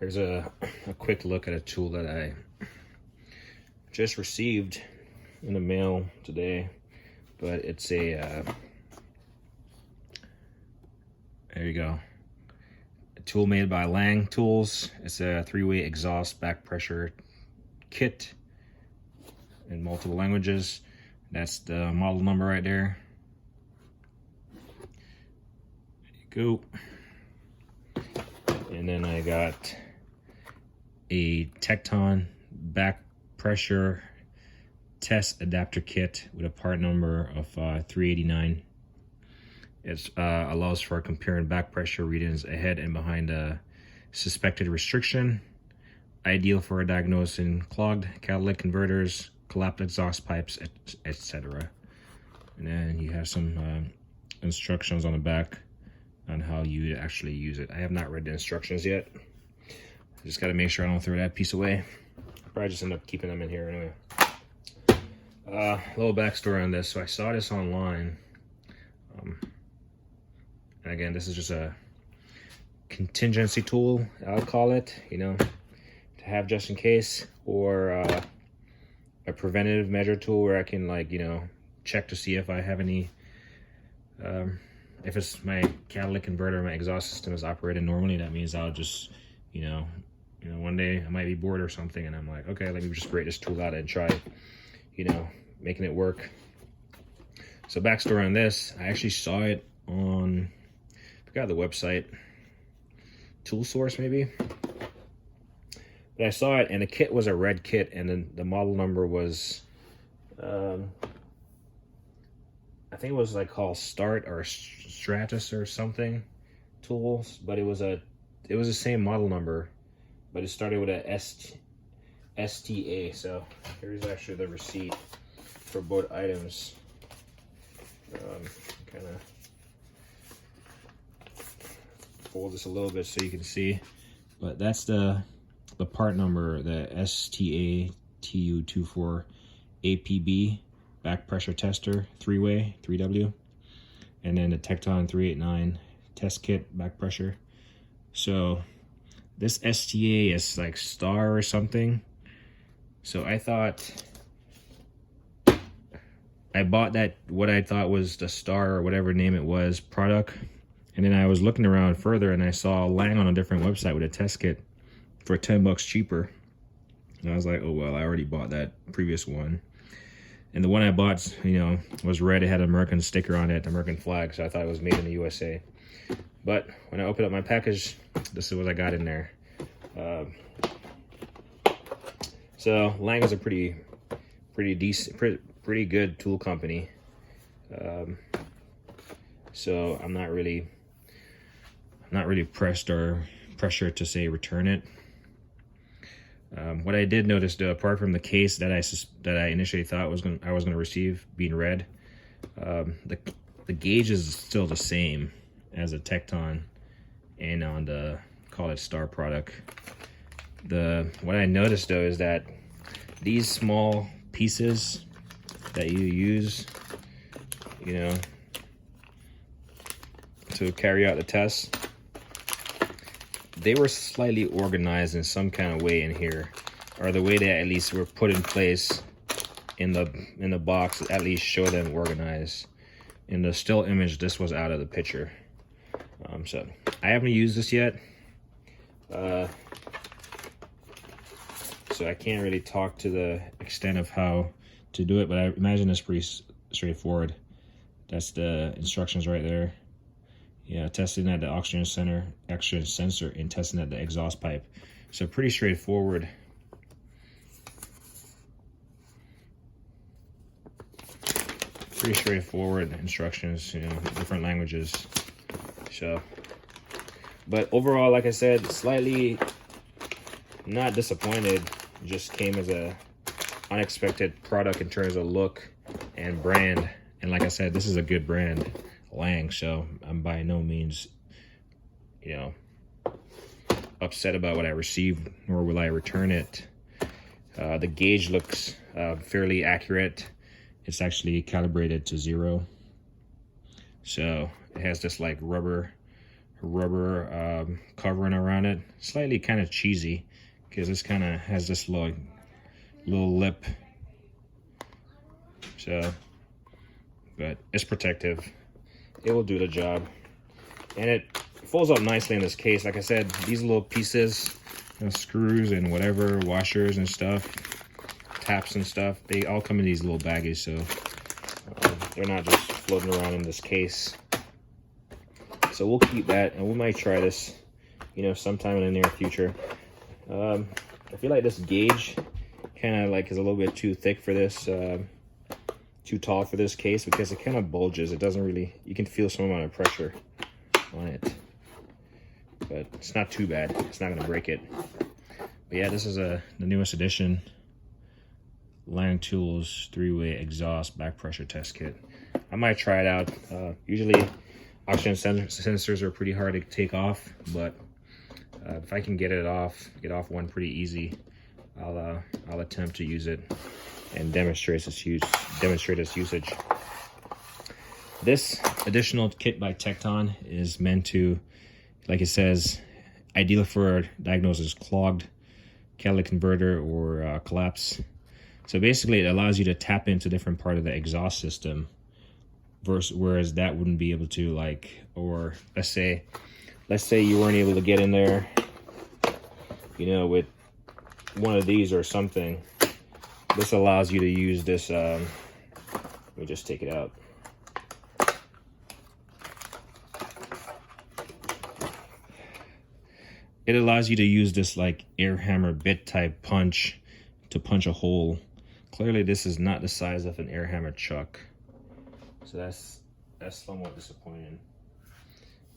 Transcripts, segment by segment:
Here's a quick look at a tool that I just received in the mail today, but it's a, there you go, a tool made by Lang Tools. It's a 3-way exhaust back pressure kit in multiple languages. That's the model number right there. There you go. And then I got a Thexton back pressure test adapter kit with a part number of 389. It allows for comparing back pressure readings ahead and behind a suspected restriction. Ideal for diagnosing clogged catalytic converters, collapsed exhaust pipes, etc. And then you have some instructions on the back on how you actually use it. I have not read the instructions yet. Just got to make sure I don't throw that piece away. I'll probably just end up keeping them in here anyway. A little backstory on this. So I saw this online. And again, this is just a contingency tool, I'll call it, you know, to have just in case, or a preventative measure tool where I can, like, you know, check to see if I have any, if it's my catalytic converter, my exhaust system is operating normally. That means I'll just, you know, one day I might be bored or something, and I'm like, okay, let me just break this tool out and try, you know, making it work. So backstory on this, I actually saw it on, I forgot the website, Tool Source maybe. But I saw it, and the kit was a red kit, and then the model number was, I think it was like called Start or Stratus or something tools, but it was the same model number, but it started with a STA. So here's actually the receipt for both items. Kind of fold this a little bit so you can see, but that's the part number, the STA-TU24 APB back pressure tester, 3-way, 3W, and then the Thexton 389 test kit back pressure. So this STA is like star or something. So I thought, I bought that, what I thought was the star or whatever name it was, product. And then I was looking around further and I saw Lang on a different website with a test kit for 10 bucks cheaper. And I was like, oh, well, I already bought that previous one. And the one I bought, you know, was red. It had an American sticker on it, American flag. So I thought it was made in the USA. But when I opened up my package, this is what I got in there. So Lang is a pretty decent, pretty good tool company. So I'm not really pressed or pressured to say return it. What I did notice, though, apart from the case that I initially thought I was gonna receive being red, the gauge is still the same as a Thexton and on the, call it, Star product. What I noticed, though, is that these small pieces that you use, you know, to carry out the test, they were slightly organized in some kind of way in here, or the way they at least were put in place in the box at least show them organized. In the still image, this was out of the picture. So I haven't used this yet, so I can't really talk to the extent of how to do it, but I imagine it's pretty straightforward. That's the instructions right there. Yeah, testing at the oxygen sensor and testing at the exhaust pipe. So pretty straightforward. Pretty straightforward instructions, you know, different languages. So, but overall, like I said, slightly not disappointed. It just came as a unexpected product in terms of look and brand. And like I said, this is a good brand, Lang, so I'm by no means, you know, upset about what I received, nor will I return it. The gauge looks fairly accurate. It's actually calibrated to 0. So it has this like rubber rubber covering around it. Slightly kind of cheesy because this kind of has this little lip. So, but it's protective. It will do the job. And it folds up nicely in this case. Like I said, these little pieces, screws and whatever, washers and stuff, taps and stuff, they all come in these little baggies, so they're not just floating around in this case. So we'll keep that, and we might try this, you know, sometime in the near future. I feel like this gauge kind of like is a little bit too thick for this, too tall for this case, because it kind of bulges. It doesn't really, you can feel some amount of pressure on it, but it's not too bad. It's not gonna break it. But yeah, this is the newest edition, Lang Tools 3-way exhaust back pressure test kit. I might try it out. Usually oxygen sensors are pretty hard to take off, but if I can get off one pretty easy, I'll attempt to use it and demonstrate its usage. This additional kit by Thexton is meant to, like it says, ideal for diagnosis clogged catalytic converter or collapse. So basically, it allows you to tap into different part of the exhaust system, whereas that wouldn't be able to, like, or let's say you weren't able to get in there, you know, with one of these or something. This allows you to use this. Let me just take it out. It allows you to use this like air hammer bit type punch to punch a hole. Clearly this is not the size of an air hammer chuck, so that's somewhat disappointing.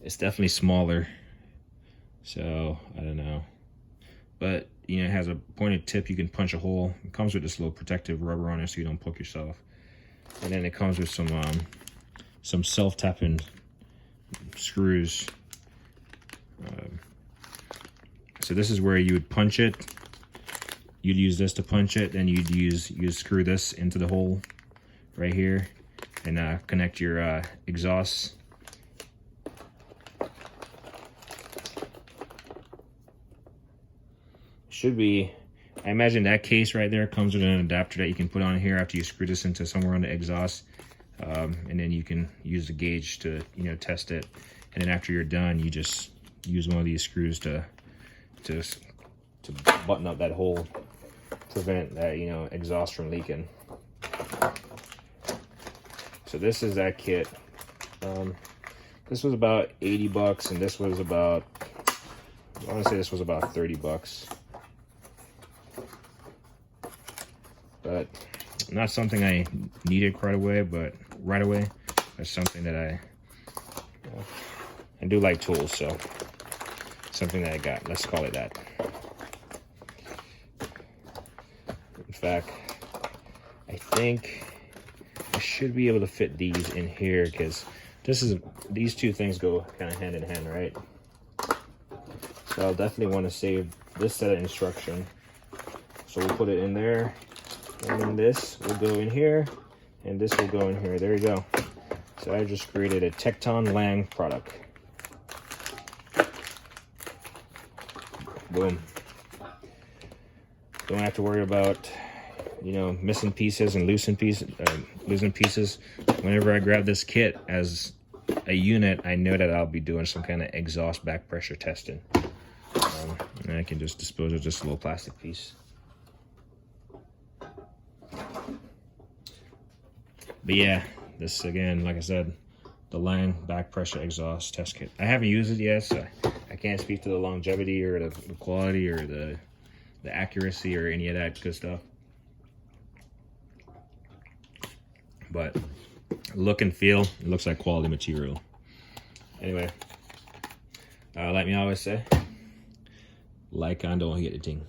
It's definitely smaller, so I don't know, but you know, it has a pointed tip. You can punch a hole. It comes with this little protective rubber on it so you don't poke yourself, and then it comes with some self-tapping screws. So this is where you would punch it. You'd use this to punch it, then you'd screw this into the hole right here and connect your exhaust. Should be, I imagine that case right there comes with an adapter that you can put on here after you screw this into somewhere on the exhaust, and then you can use the gauge to, you know, test it. And then after you're done, you just use one of these screws to button up that hole, prevent that, you know, exhaust from leaking. So this is that kit. This was about 80 bucks, and this was about, I want to say this was about 30 bucks. But not something I needed right away, but that's something that I do like tools, so something that I got, let's call it that. In fact, I think I should be able to fit these in here, because these two things go kind of hand in hand, right? So I'll definitely want to save this set of instruction. So we'll put it in there, and then this will go in here, and this will go in here. There you go. So I just created a Thexton Lang product. Boom. Don't have to worry about, you know, missing pieces and losing pieces. Whenever I grab this kit as a unit, I know that I'll be doing some kind of exhaust back pressure testing. And I can just dispose of just a little plastic piece. But yeah, this again, like I said, the Lang back pressure exhaust test kit. I haven't used it yet, so I can't speak to the longevity or the quality or the accuracy or any of that good stuff. But look and feel, it looks like quality material. Anyway, like me always say, like and don't hit the thing.